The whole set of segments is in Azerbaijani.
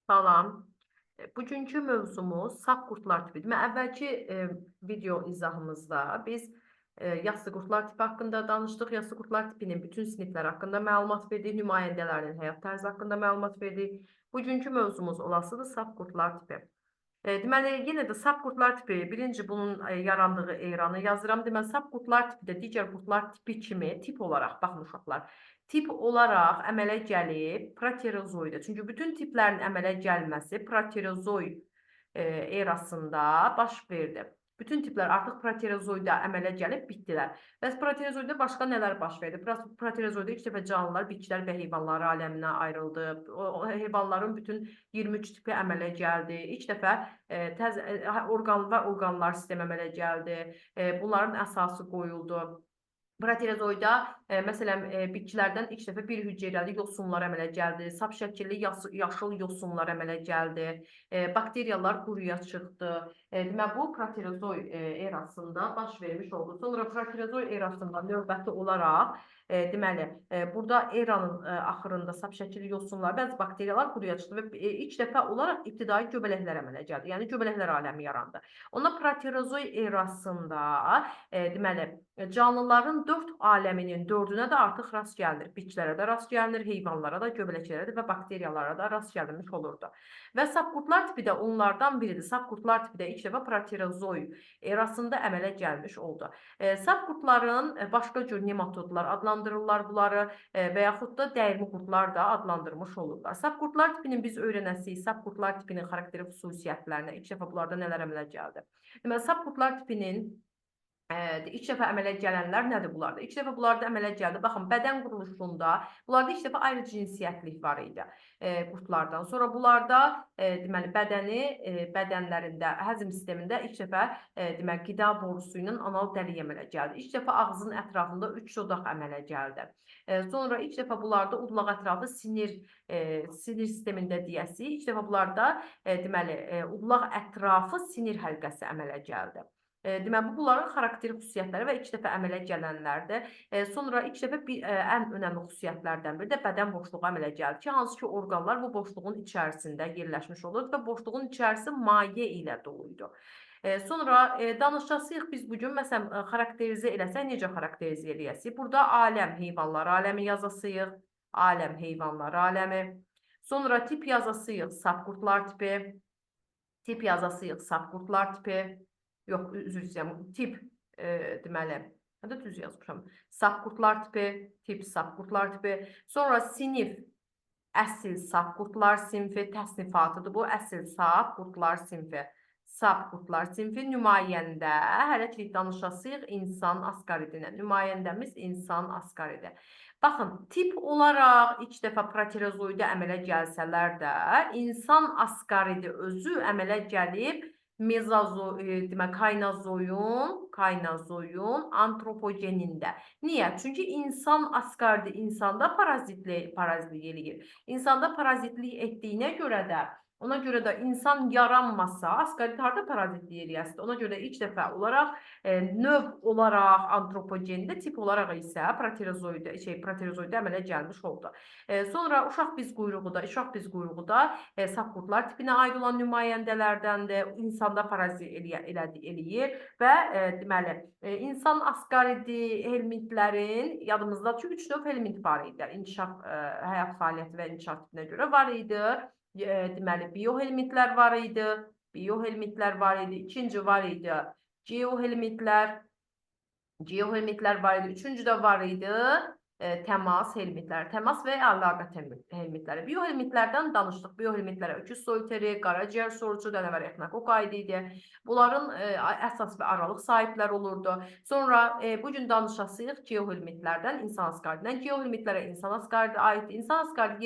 Salam. Bugünkü mövzumuz saf qurdlar tipi. Demək, əvvəlki video izahımızda biz yassı qurdlar tipi haqqında danışdıq. Yassı qurdlar tipinin bütün sinifləri haqqında məlumat verdik. Nümayəndələrinin həyat tərzi haqqında məlumat verdik. Bugünkü mövzumuz olasıdır saf qurdlar tipi. Deməli, yenə də saf qurdlar tipi, birinci bunun yarandığı eranı yazıram. Deməli, saf qurdlar tipi də digər qurdlar tipi kimi tip olaraq, baxın uşaqlar, tip olaraq əmələ gəlib proterozoida. Çünki bütün tiplərin əmələ gəlməsi proterozoy erasında baş verdi. Bütün tiplər artıq proterozoida əmələ gəlib bitdilər. Bəs proterozoida başqa nələr baş verdi? Proterozoida ilk dəfə canlılar, bitkilər və heyvanlar aləminə ayrıldı. O heyvanların bütün 23 tipi əmələ gəldi. İlk dəfə orqanlar sistemi əmələ gəldi. Bunların əsası qoyuldu. Proterozoida, məsələn, bitkilərdən ilk dəfə bir hüceyrəli yosunlar əmələ gəldi, sap şəkilli yaşıl yosunlar əmələ gəldi, bakteriyalar quruya çıxdı. Deməli, bu proterozoy erasında baş vermiş oldu. Sonra proterozoy erasında növbəti olaraq, deməli, burada eranın axırında sap şəkilli yosunlar, bəzi bakteriyalar quruya çıxdı və ilk dəfə olaraq ibtidai göbələklər əmələ gəldi. Yəni, göbələklər aləmi yarandı. Onda proterozoy erasında, deməli, canlıların 4 aləminin 4-ünə də artıq rast gəlinir. Bitkilərə də rast gəlinir, heyvanlara da, göbələklərə də və bakteriyalara da rast gəlinmiş olurdu. Və sapqurdlar tipi də onlardan biridir. Sapqurdlar tipi də ilk dəfə proterozoy erasında əmələ gəlmiş oldu. Sapqurdların başqa cür nematodlar adlandırırlar bunları və yaxud da dəyirmi qurdlar da adlandırmış olurlar. Sapqurdlar tipinin biz öyrənəsiyik. Sapqurdlar tipinin xarakteri xüsusiyyətlərinə ilk dəfə bunlarda nələr əmələ gəldi? Deməli, sapqurdlar tipinin ilk dəfə əmələ gələnlər nədir bunlarda? İlk dəfə bunlarda əmələ gəldi. Baxın, bədən quruluşunda bunlarda ilk dəfə ayrı cinsiyyətlik var idi qurdlardan. Sonra bunlarda deməli bədənlərində, həzm sistemində ilk dəfə deməli qida borusu ilə anal dəlik əmələ gəldi. İlk dəfə ağzın ətrafında 3 zodaq əmələ gəldi. Sonra ilk dəfə bunlarda udulaq ətrafı sinir sistemində deyəsi, ilk dəfə bunlarda deməli udulaq ətrafı sinir həlqəsi əmələ gəldi. Deməli, bu bunların xarakteri xüsusiyyətləri və ilk dəfə əmələ gələnlərdir. Sonra ilk dəfə ən önəmli xüsusiyyətlərdən biri də bədən boşluğu əmələ gəlir ki, hansı ki, orqanlar bu boşluğun içərisində yerləşmiş olur və boşluğun içərisi maye ilə doluydu. Sonra danışacağıq biz bugün, məsələn, xarakterizə eləsək, necə xarakterizə eləyəsik? Burada aləm, heyvanlar aləmi yazasıyıq, aləm, heyvanlar aləmi. Sonra tip yazasıyıq, sapqurdlar tipi, tip yazasıyıq, sapqurdlar tipi. Yox, üzr istəyirəm, tip, deməli, nə də düz yazmışam. Sapqurdlar tipi, tip sapqurdlar tipi. Sonra sinif, əsl sapqurdlar sinfi, təsnifatıdır bu, əsl sapqurdlar sinfi. Sapqurdlar sinfi nümayəndə, hələ ki danışasıyıq insan asqaridinə. Nümayəndəmiz insan asqaridi. Baxın, tip olaraq ilk dəfə proterozoida əmələ gəlsələr də, insan asqaridi özü əmələ gəlib demək, kaynazoyun antropogenində. Niyə? Çünki insan asqaridi insanda parazitlik eləyir. İnsanda parazitlik etdiyinə görə də, ona görə də insan yaranmasa, asqarid harda parazitlik eləyəsidir? Ona görə ilk dəfə olaraq, növ olaraq antropogendə, tip olaraq isə proterozoida əmələ gəlmiş oldu. Sonra uşaq biz quyruğu da sapqurdlar tipinə aid olan nümayəndələrdəndir. İnsanda parazit eləyir və deməli, insan asqaridi helmintlərin yadımızdadır ki, 3 növ helmint var idi. İnkişaf, həyat fəaliyyəti və inkişaf tipinə görə var idi. Deməli, biohelmintlər var idi. İkinci var idi geohelmintlər var idi. Üçüncü də var idi təmas helmintləri, təmas və əlaqə helmintləri. Biohelmintlərdən danışdıq. Biohelmintlərə öküz soyteri, qaraciyər sorucu, dənəvər exnokok aid idi. Bunların əsas və aralıq sahibləri olurdu. Sonra bugün danışasıyıq geohelmintlərdən, insan asqaridindən. Geohelmintlərə insan asqaridi aiddir. İnsan asqaridi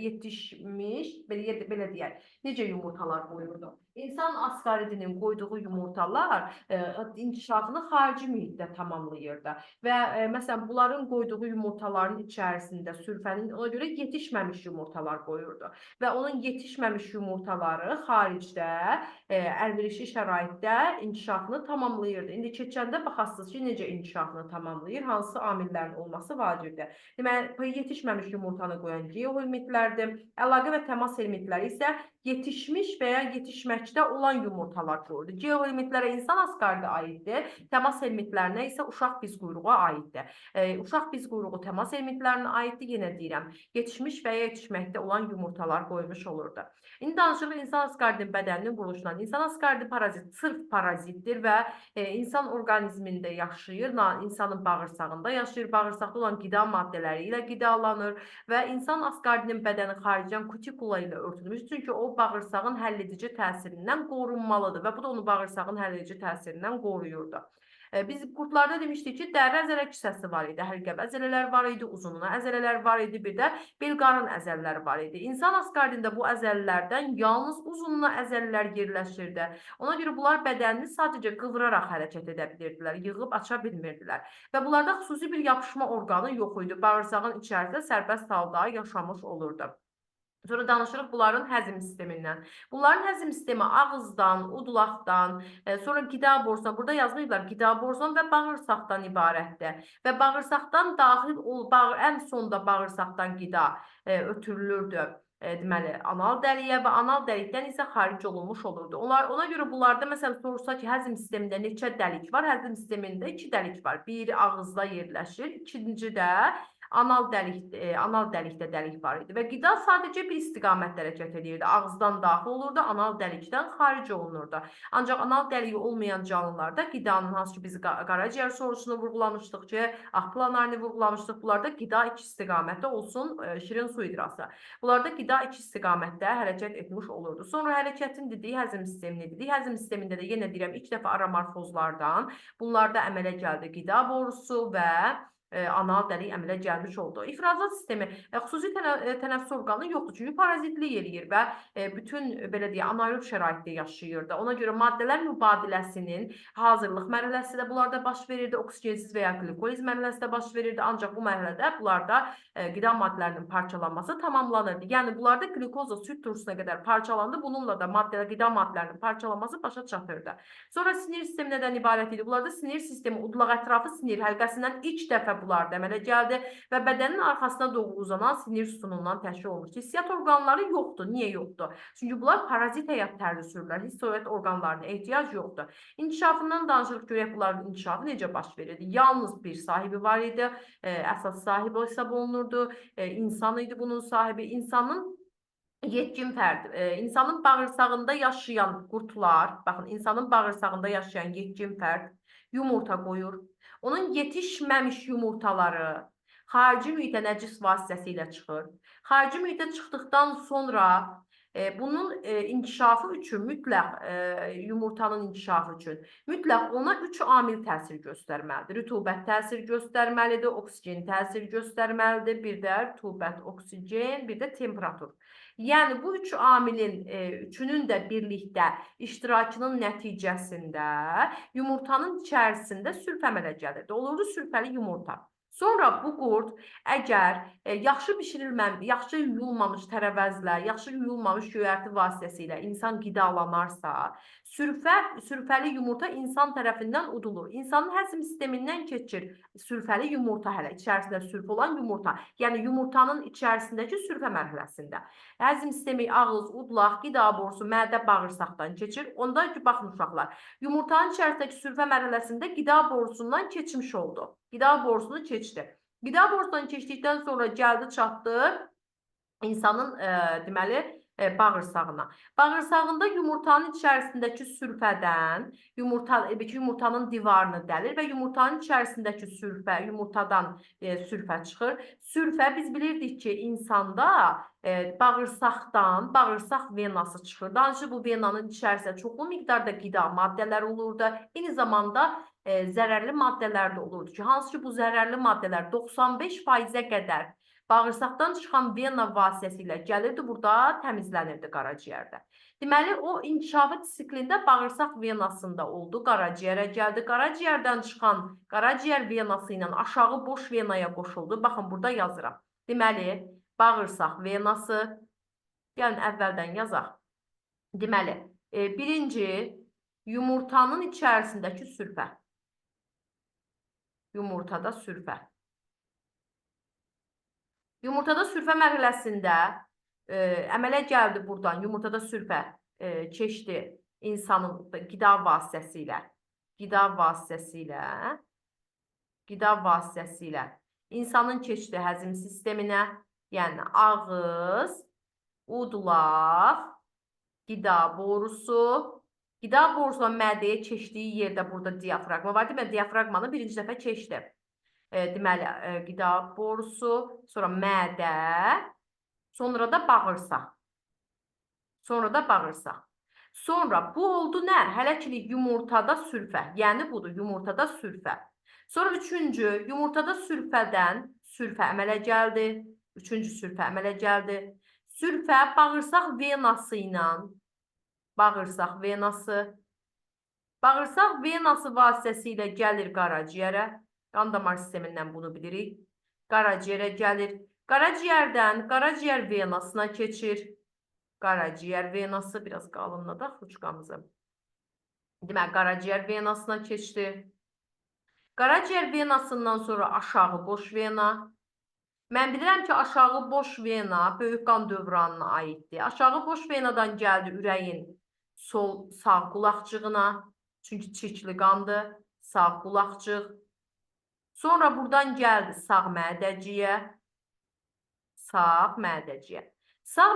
yetişmiş, belə deyək, necə yumurtalar qoyurdu? İnsan asqaridinin qoyduğu yumurtalar inkişafını xarici mühitdə tamamlayırdı və məsələn, bunların qoyduğu yumurtaların içərisində sürfənin, ona görə yetişməmiş yumurtalar qoyurdu. Və onun yetişməmiş yumurtaları xaricdə əlverişli şəraitdə inkişafını tamamlayırdı. İndi keçəndə baxasınız ki, necə inkişafını tamamlayır, hansı amillərin olması vacibdir. Deməli, yetişməmiş yumurtanı qoyan geohelmintlərdir. Əlaqə və təmas helmintləri isə yetişmiş və ya yetişməkdə olan yumurtalar qoyulur. Geohelmintlərə insan asqardı aiddir, təmas helmintlərinə isə uşaq biz quyruğu aiddir. Uşaq biz quyruğu təmas helmintlərinə aiddir, yenə deyirəm, yetişmiş və ya yetişməkdə olan yumurtalar qoymuş olurdu. İndi danışırıq insan asqardinin bədəninin quruluşundan. İnsan asqardı parazit, sırf parazitdir və insan orqanizmində yaşayır, insanın bağırsağında yaşayır, bağırsaqda olan qida maddələri ilə qidalanır və insan asqardinin bədəni xaricdən kutikula ilə örtülmüş, çünki o bağırsağın həlledici təsirindən qorunmalıdır və bu da onu bağırsağın həlledici təsirindən qoruyurdu. Biz qurdlarda demişdik ki, dəri əzələ kisəsi var idi, hərgəb əzələlər var idi, uzununa əzələlər var idi, bir də belqarın əzələləri var idi. İnsan asqardində bu əzələlərdən yalnız uzununa əzələlər yerləşirdi. Ona görə bunlar bədənini sadəcə qıvıraraq hərəkət edə bilirdilər, yığıb aça bilmirdilər. Və bunlarda xüsusi bir yapışma orqanı yox idi, bağırsağın içərisində sərbəst halda yaşamış olurdu. Sonra danışırıq bunların həzm sistemindən. Bunların həzm sistemi ağızdan, udulaqdan, sonra qida borusundan, burada yazmayıblar, qida borusundan və bağırsaqdan ibarətdir. Və bağırsaqdan daxil, ən sonda bağırsaqdan qida ötürülürdü. Deməli, anal dəliyə və anal dəlikdən isə xaric olunmuş olurdu. Ona görə bunlarda, məsələn, sorulsa ki, həzm sistemində neçə dəlik var? Həzm sistemində 2 dəlik var. Biri ağızda yerləşir, ikinci də anal dəlikdə dəlik var idi və qida sadəcə bir istiqamətdə hərəkət edirdi. Ağızdan daxil olurdu, anal dəlikdən xaric olunurdu. Ancaq anal dəliyi olmayan canlılarda qidanın, hansı ki biz qaraciyər sorusunu vurğulamışdıq ki, Ax-Planarini vurğulamışdıq. Bunlarda qida iki istiqamətdə olsun, şirin su idrası. Bunlarda qida iki istiqamətdə hərəkət etmiş olurdu. Sonra hərəkətin dediyi həzm sistemini dedik. Həzm sistemində də yenə deyirəm, ilk dəfə aramorfozlardan bunlarda əmələ gəldi qida borusu və anal dəlik əmələ gəlmiş oldu. İfrazat sistemi xüsusi tənəffüs orqanı yoxdur, çünki parazitlik eləyir və bütün belə deyək, anaerob şəraitdə yaşayırdı. Ona görə maddələr mübadiləsinin hazırlıq mərhələsi də bunlarda baş verirdi, oksigensiz və ya qlikoliz mərhələsi də baş verirdi. Ancaq bu mərhələdə bunlarda qida maddələrinin parçalanması tamamlanırdı. Yəni bunlarda qlikoz da süd turşusuna qədər parçalandı. Bununla da qida maddələrinin parçalanması başa çatırdı. Sonra sinir sistemi nədən ibarət idi? Bunlarda sinir sistemi, udulaq ətrafı sinir həlqəsindən ilk dəfə bunlar da əmələ gəldi və bədənin arxasına doğru uzanan sinir sütunundan təşkil olmuş. Hissiyyat orqanları yoxdur. Niyə yoxdur? Çünki bunlar parazit həyat tərzi sürürlər. Hissiyyat orqanlarına ehtiyac yoxdur. İnkişafından danışırıq, görək bunların inkişafı necə baş verirdi. Yalnız bir sahibi var idi. Əsas sahibi hesab olunurdu. İnsan idi bunun sahibi. Yetkin fərd, insanın bağırsağında yaşayan qurtlar, baxın, insanın bağırsağında yaşayan yetkin fərd yumurta qoyur. Onun yetişməmiş yumurtaları xarici mühitə nəcis vasitəsilə çıxır. Xarici mühitə çıxdıqdan sonra bunun inkişafı üçün mütləq yumurtanın inkişafı üçün mütləq ona 3 amil təsir göstərməlidir. Rütubət təsir göstərməlidir, oksigen təsir göstərməlidir, bir də rütubət, oksigen, bir də temperatur. Yəni bu 3 amilin üçünün də birlikdə iştirakının nəticəsində yumurtanın içərisində sülf əmələ gəlirdi. Olurdu sülfəli yumurta. Sonra bu qurd əgər yaxşı bişirilməmiş, yaxşı yuyulmamış tərəvəzlə, yaxşı yuyulmamış göyərti vasitəsilə insan qidalanarsa, sülfəli yumurta insan tərəfindən udulur. İnsanın həzm sistemindən keçir sülfəli yumurta, hələ içərisində sülf olan yumurta. Yəni yumurtanın içərisindəki sülfə mərhələsində. Həzm sistemi ağız, udulaq, qida borusu, mədə, bağırsaqdan keçir. Onda ki, baxın uşaqlar, yumurtanın içərisindəki sülfə mərhələsində qida borusundan keçmiş oldu. Qida borusunu keçdi. Qida borusundan keçdikdən sonra gəldi, çatdı insanın deməli bağırsağına. Bağırsağında yumurtanın içərisindəki sülfədən yumurtanın divarını dəlir və yumurtanın içərisindəki yumurtadan sülfə çıxır. Sülfə biz bilirdik ki, insanda bağırsaqdan bağırsaq venası çıxır. Danışıq bu venanın içərisində çoxlu miqdarda qida maddələri olurdu. Eyni zamanda zərərli maddələr də olurdu ki, hansı ki bu zərərli maddələr 95%-ə qədər Bağırsaqdan çıxan vena vasitəsilə gəlirdi, burada təmizlənirdi qaraciyərdə. Deməli, o inkişafı siklində bağırsaq venasında oldu, qaraciyərə gəldi. Qaraciyərdən çıxan qaraciyər venası ilə aşağı boş venaya qoşuldu. Baxın, burada yazıram. Deməli, bağırsaq venası, gəlin əvvəldən yazaq. Deməli, birinci, yumurtanın içərisindəki sürfə. Yumurtada sürfə. Yumurtada sürfə mərhələsində əmələ gəldi buradan. Yumurtada sürfə keçdi insanın qida vasitəsilə insanın keçdi həzm sisteminə, yəni ağız, udulaq, qida borusu. Qida borusundan mədəyə keçdiyi yerdə burada diafraqma var. Deməli, diafraqmanı birinci dəfə keçdi. Deməli, qida borusu, sonra mədə, sonra da bağırsaq. Sonra bu oldu nə? Hələ ki yumurtada sürfə, yəni budur, yumurtada sürfə. Sonra üçüncü, yumurtada sürfədən sürfə əmələ gəldi. Sürfə bağırsaq venası vasitəsilə gəlir qaraciyərə. Qan damar sistemindən bunu bilirik. Qaraciyərə gəlir. Qaraciyərdən qaraciyər venasına keçir. Qaraciyər venası, biraz qalınladaq uçqamızı. Demək, qaraciyər venasına keçdi. Qaraciyər venasından sonra aşağı boş vena. Mən bilirəm ki, aşağı boş vena böyük qan dövranına aiddir. Aşağı boş venadan gəldi ürəyin sağ qulaqcığına. Çünki çirkli qandır. Sağ qulaqcıq. Sonra buradan gəldi sağ mədəciyə. Sağ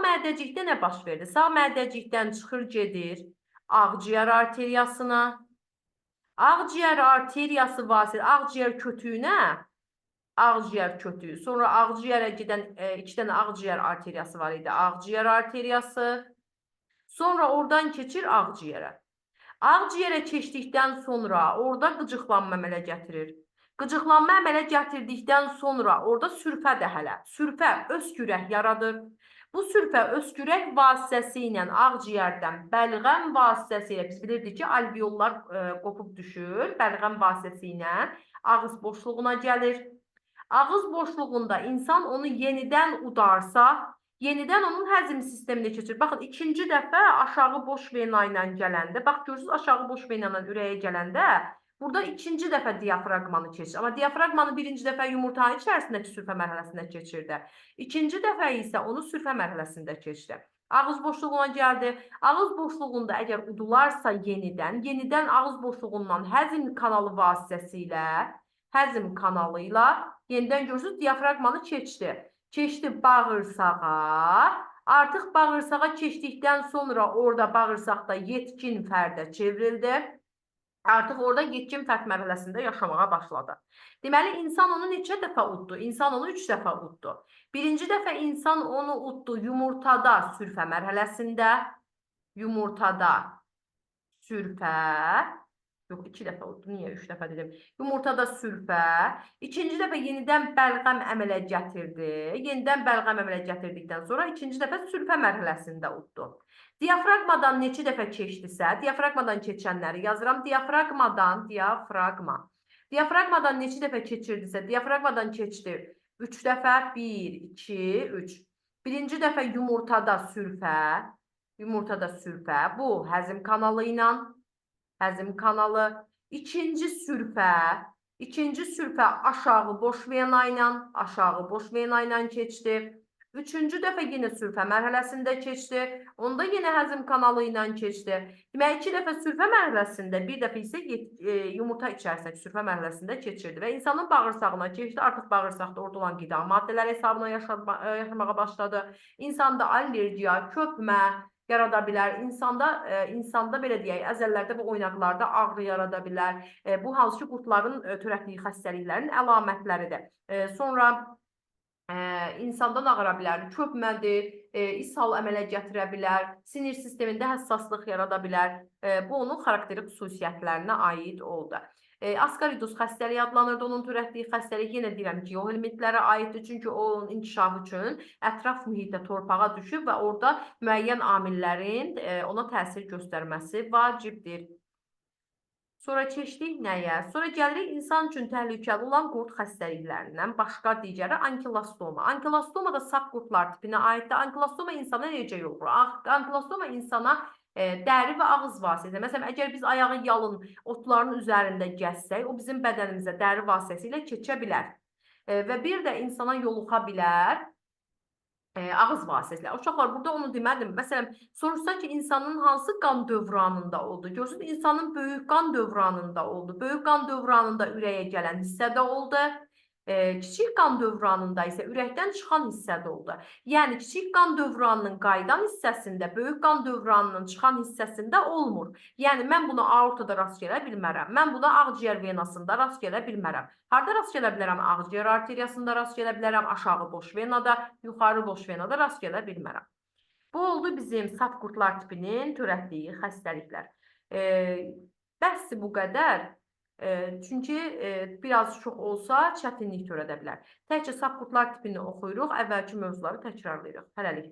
mədəcikdə nə baş verdi? Sağ mədəcikdən çıxır, gedir ağciyər arteriyasına. Ağciyər arteriyası vasitəsilə ağciyər kötüyünə, ağciyər kötüyü. Sonra ağciyərə gedən 2 dənə ağciyər arteriyası var idi. Ağciyər arteriyası. Sonra oradan keçir ağciyərə. Ağciyərə keçdikdən sonra orada qıcıqlanma əmələ gətirir. Qıcıqlanma əmələ gətirdikdən sonra orada sürfə də hələ. Sürfə öskürək yaradır. Bu sürfə öskürək vasitəsilə ağciyərdən bəlğəm vasitəsilə, biz bilirdik ki, alveollar qopub düşür. Bəlğəm vasitəsilə ağız boşluğuna gəlir. Ağız boşluğunda insan onu yenidən udarsa, yenidən onun həzm sisteminə keçir. Baxın, ikinci dəfə aşağı boş vena ilə gələndə, bax görürsünüz, aşağı boş vena ilə ürəyə gələndə, burada ikinci dəfə diafraqmanı keçir. Amma diafraqmanı birinci dəfə yumurtanın içərisindəki sürfə mərhələsində keçirdi. İkinci dəfə isə onu sürfə mərhələsində keçdi. Ağız boşluğuna gəldi. Ağız boşluğunda əgər udularsa yenidən ağız boşluğundan həzm kanalı vasitəsilə, həzm kanalı ilə yenidən görürsünüz, diafraqmanı keçdi. Keçdi bağırsağa. Artıq bağırsağa keçdikdən sonra orada bağırsaqda yetkin fərdə çevrildi. Artıq orada yetkin fərd mərhələsində yaşamağa başladı. Deməli, insan onu neçə dəfə uddu? İnsan onu 3 dəfə uddu. Birinci dəfə insan onu uddu yumurtada sürfə mərhələsində. Yumurtada sürfə. Yox, 2 dəfə uddu. Niyə 3 dəfə dedim? Yumurtada sürfə. İkinci dəfə yenidən bəlğəm əmələ gətirdi. Yenidən bəlğəm əmələ gətirdikdən sonra ikinci dəfə sürfə mərhələsində uddu. Diafraqmadan neçə dəfə keçdisə, diafraqmadan keçənləri yazıram. Diafraqmadan neçə dəfə keçirdisə, diafraqmadan keçdi 3 dəfə, 1, 2, 3. Birinci dəfə yumurtada sürfə, bu həzm kanalı ilə, həzm kanalı. İkinci sürfə aşağı boş vena ilə keçdi. Üçüncü dəfə yenə sürfə mərhələsində keçdi. Onda yenə həzm kanalı ilə keçdi. Demək, 2 dəfə sürfə mərhələsində, bir dəfə isə yumurta içərisindəki sürfə mərhələsində keçirdi. Və insanın bağırsağına keçdi. Artıq bağırsaqda orada olan qida maddələri hesabına yaşamağa başladı. İnsanda allergiya, köpmə yarada bilər. İnsanda belə deyək, əzəllərdə və oynaqlarda ağrı yarada bilər. Bu hansı ki, qurtların törətdiyi xəstəliklərin əlamətləridir. Sonra insandan ağıra bilər, köpmədir, ishal əmələ gətirə bilər, sinir sistemində həssaslıq yarada bilər. Bu onun xarakteri xüsusiyyətlərinə aid oldu. Askaridus xəstəliyi adlanırdı. Onun törətdiyi xəstəlik yenə deyirəm ki, geohelmintlərə aiddir. Çünki onun inkişafı üçün ətraf mühitdə torpağa düşüb və orada müəyyən amillərin ona təsir göstərməsi vacibdir. Sonra keçdik nəyə? Sonra gəlirik insan üçün təhlükəli olan qurd xəstəliklərindən başqa digəri ankilostoma. Ankilostoma da sap qurdlar tipinə aiddir. Ankilostoma insana necə yoluxur? Ankilostoma insana dəri və ağız vasitəsilə. Məsələn, əgər biz ayağı yalın otların üzərində gəzsək, o bizim bədənimizə dəri vasitəsilə keçə bilər. Və bir də insana yoluxa bilər. Ağız vasitəsilə. Uşaqlar, burada onu demədim. Məsələn, soruşsa ki, insanın hansı qan dövranında oldu? Görürsünüz, insanın böyük qan dövranında oldu. Böyük qan dövranında ürəyə gələn hissədə oldu. Kiçik qan dövranında isə ürəkdən çıxan hissədə oldu. Yəni, kiçik qan dövranının qayıdan hissəsində, böyük qan dövranının çıxan hissəsində olmur. Yəni, mən buna aortada rast gələ bilmərəm. Mən buna ağciyər venasında rast gələ bilmərəm. Harda rast gələ bilərəm? Ağciyər arteriyasında rast gələ bilərəm, aşağı boş venada, yuxarı boş venada rast gələ bilmərəm. Bu oldu bizim sap qurdlar tipinin törətdiyi xəstəliklər. Bəs bu qədər. Çünki biraz çox olsa çətinlik törədə bilər. Təkcə sap qurdlar tipini oxuyuruq, əvvəlki mövzuları təkrarlayırıq. Hələlik.